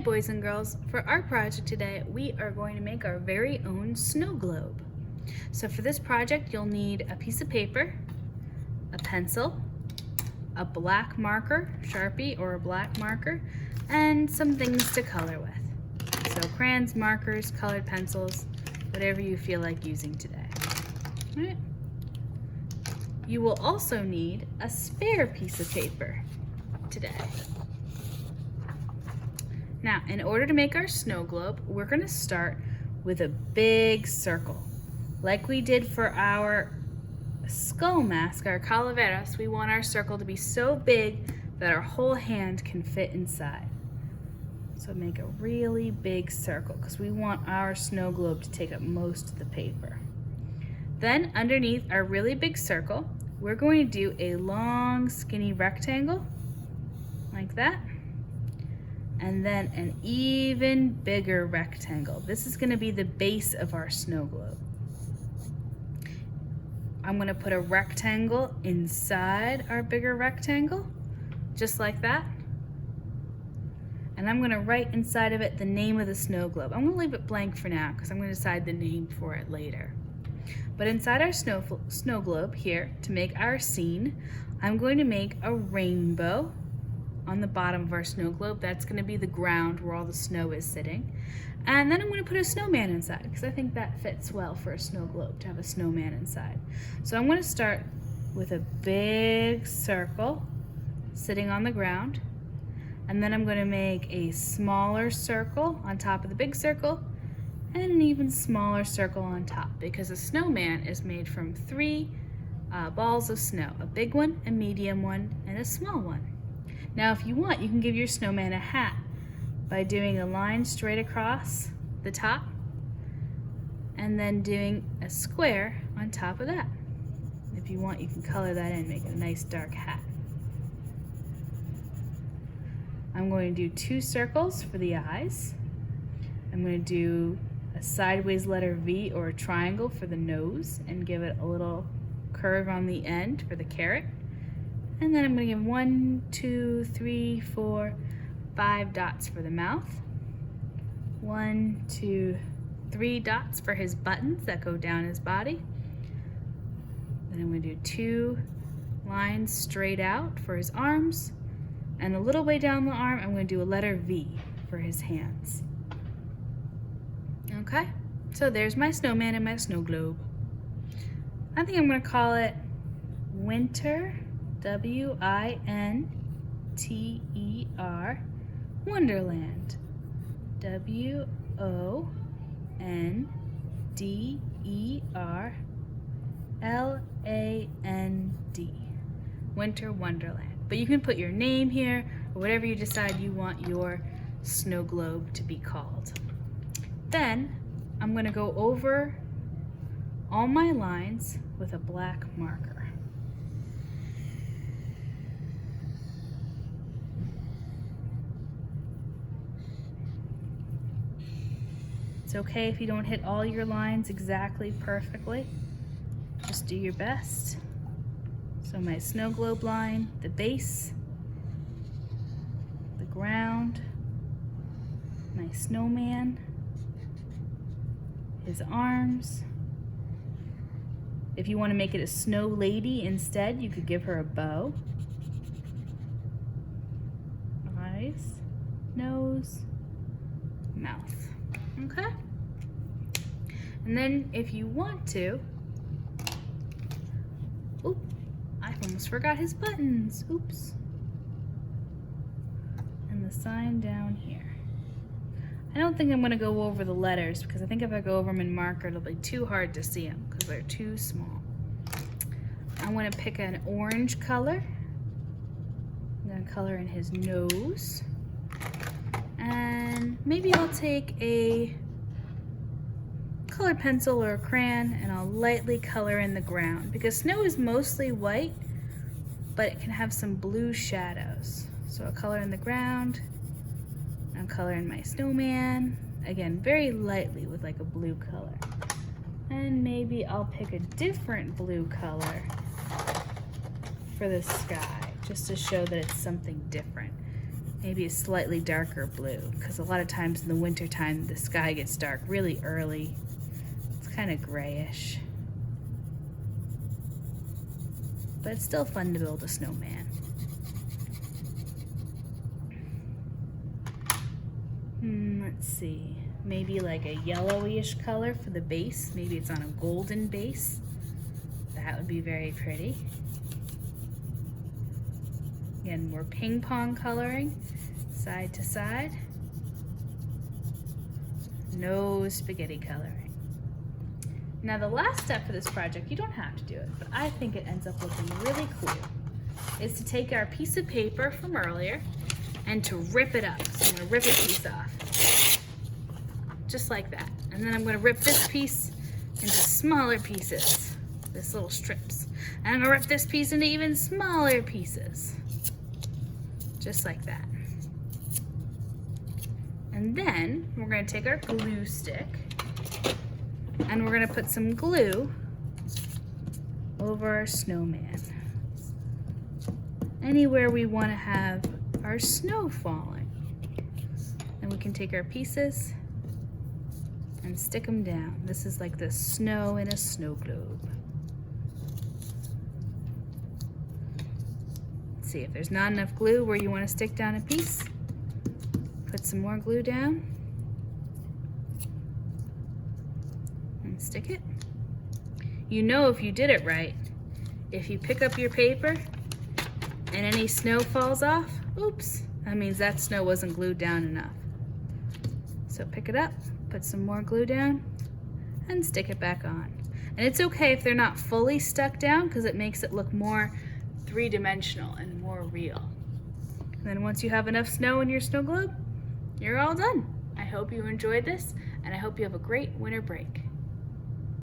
boys and girls, for our project today, we are going to make our very own snow globe. So for this project, you'll need a piece of paper, a pencil, a black marker, Sharpie or a black marker, and some things to color with. So crayons, markers, colored pencils, whatever you feel like using today. All right. You will also need a spare piece of paper today. Now, in order to make our snow globe, we're going to start with a big circle. Like we did for our skull mask, our calaveras, we want our circle to be so big that our whole hand can fit inside. So make a really big circle because we want our snow globe to take up most of the paper. Then underneath our really big circle, we're going to do a long skinny rectangle like that. And then an even bigger rectangle. This is going to be the base of our snow globe. I'm going to put a rectangle inside our bigger rectangle, just like that. And I'm going to write inside of it the name of the snow globe. I'm going to leave it blank for now because I'm going to decide the name for it later. But inside our snow globe here, to make our scene, I'm going to make a rainbow on the bottom of our snow globe. That's going to be the ground where all the snow is sitting. And then I'm going to put a snowman inside because I think that fits well for a snow globe to have a snowman inside. So I'm going to start with a big circle sitting on the ground, and then I'm going to make a smaller circle on top of the big circle and an even smaller circle on top because a snowman is made from three balls of snow, a big one, a medium one, and a small one. Now, if you want, you can give your snowman a hat by doing a line straight across the top and then doing a square on top of that. If you want, you can color that in, make it a nice dark hat. I'm going to do 2 circles for the eyes. I'm going to do a sideways letter V or a triangle for the nose and give it a little curve on the end for the carrot. And then I'm going to give 1, 2, 3, 4, 5 dots for the mouth. 1, 2, 3 dots for his buttons that go down his body. Then I'm going to do 2 lines straight out for his arms. And a little way down the arm, I'm going to do a letter V for his hands. Okay, so there's my snowman and my snow globe. I think I'm going to call it Winter, W-I-N-T-E-R, Wonderland, W-O-N-D-E-R-L-A-N-D, Winter Wonderland. But you can put your name here or whatever you decide you want your snow globe to be called. Then I'm going to go over all my lines with a black marker. It's okay if you don't hit all your lines exactly perfectly. Just do your best. So my snow globe line, the base, the ground, my snowman, his arms. If you want to make it a snow lady instead, you could give her a bow. Eyes, nose, mouth. Okay? And then if you want to, oop, I almost forgot his buttons. Oops. And the sign down here. I don't think I'm going to go over the letters because I think if I go over them in marker, it'll be too hard to see them because they're too small. I want to pick an orange color. I'm going to color in his nose. And maybe I'll take a colored pencil or a crayon and I'll lightly color in the ground because snow is mostly white, but it can have some blue shadows. So I'll color in the ground. I'll color in my snowman. Again, very lightly with like a blue color. And maybe I'll pick a different blue color for the sky, just to show that it's something different. maybe a slightly darker blue, because a lot of times in the winter time the sky gets dark really early. It's kind of grayish. But it's still fun to build a snowman. Let's see, maybe like a yellowish color for the base. Maybe it's on a golden base. That would be very pretty. Again, more ping pong coloring, side to side. No spaghetti coloring. Now the last step for this project, you don't have to do it, but I think it ends up looking really cool, is to take our piece of paper from earlier and to rip it up. So I'm gonna rip a piece off, just like that. And then I'm gonna rip this piece into smaller pieces, this little strips. And I'm gonna rip this piece into even smaller pieces, just like that. And then we're gonna take our glue stick and we're gonna put some glue over our snowman. Anywhere we wanna have our snow falling. And we can take our pieces and stick them down. This is like the snow in a snow globe. Let's see if there's not enough glue where you wanna stick down a piece. Put some more glue down and stick it. You know if you did it right, if you pick up your paper and any snow falls off, oops, that means that snow wasn't glued down enough. So pick it up, put some more glue down, and stick it back on. And it's okay if they're not fully stuck down because it makes it look more three-dimensional and more real. And then once you have enough snow in your snow globe, you're all done. I hope you enjoyed this, and I hope you have a great winter break.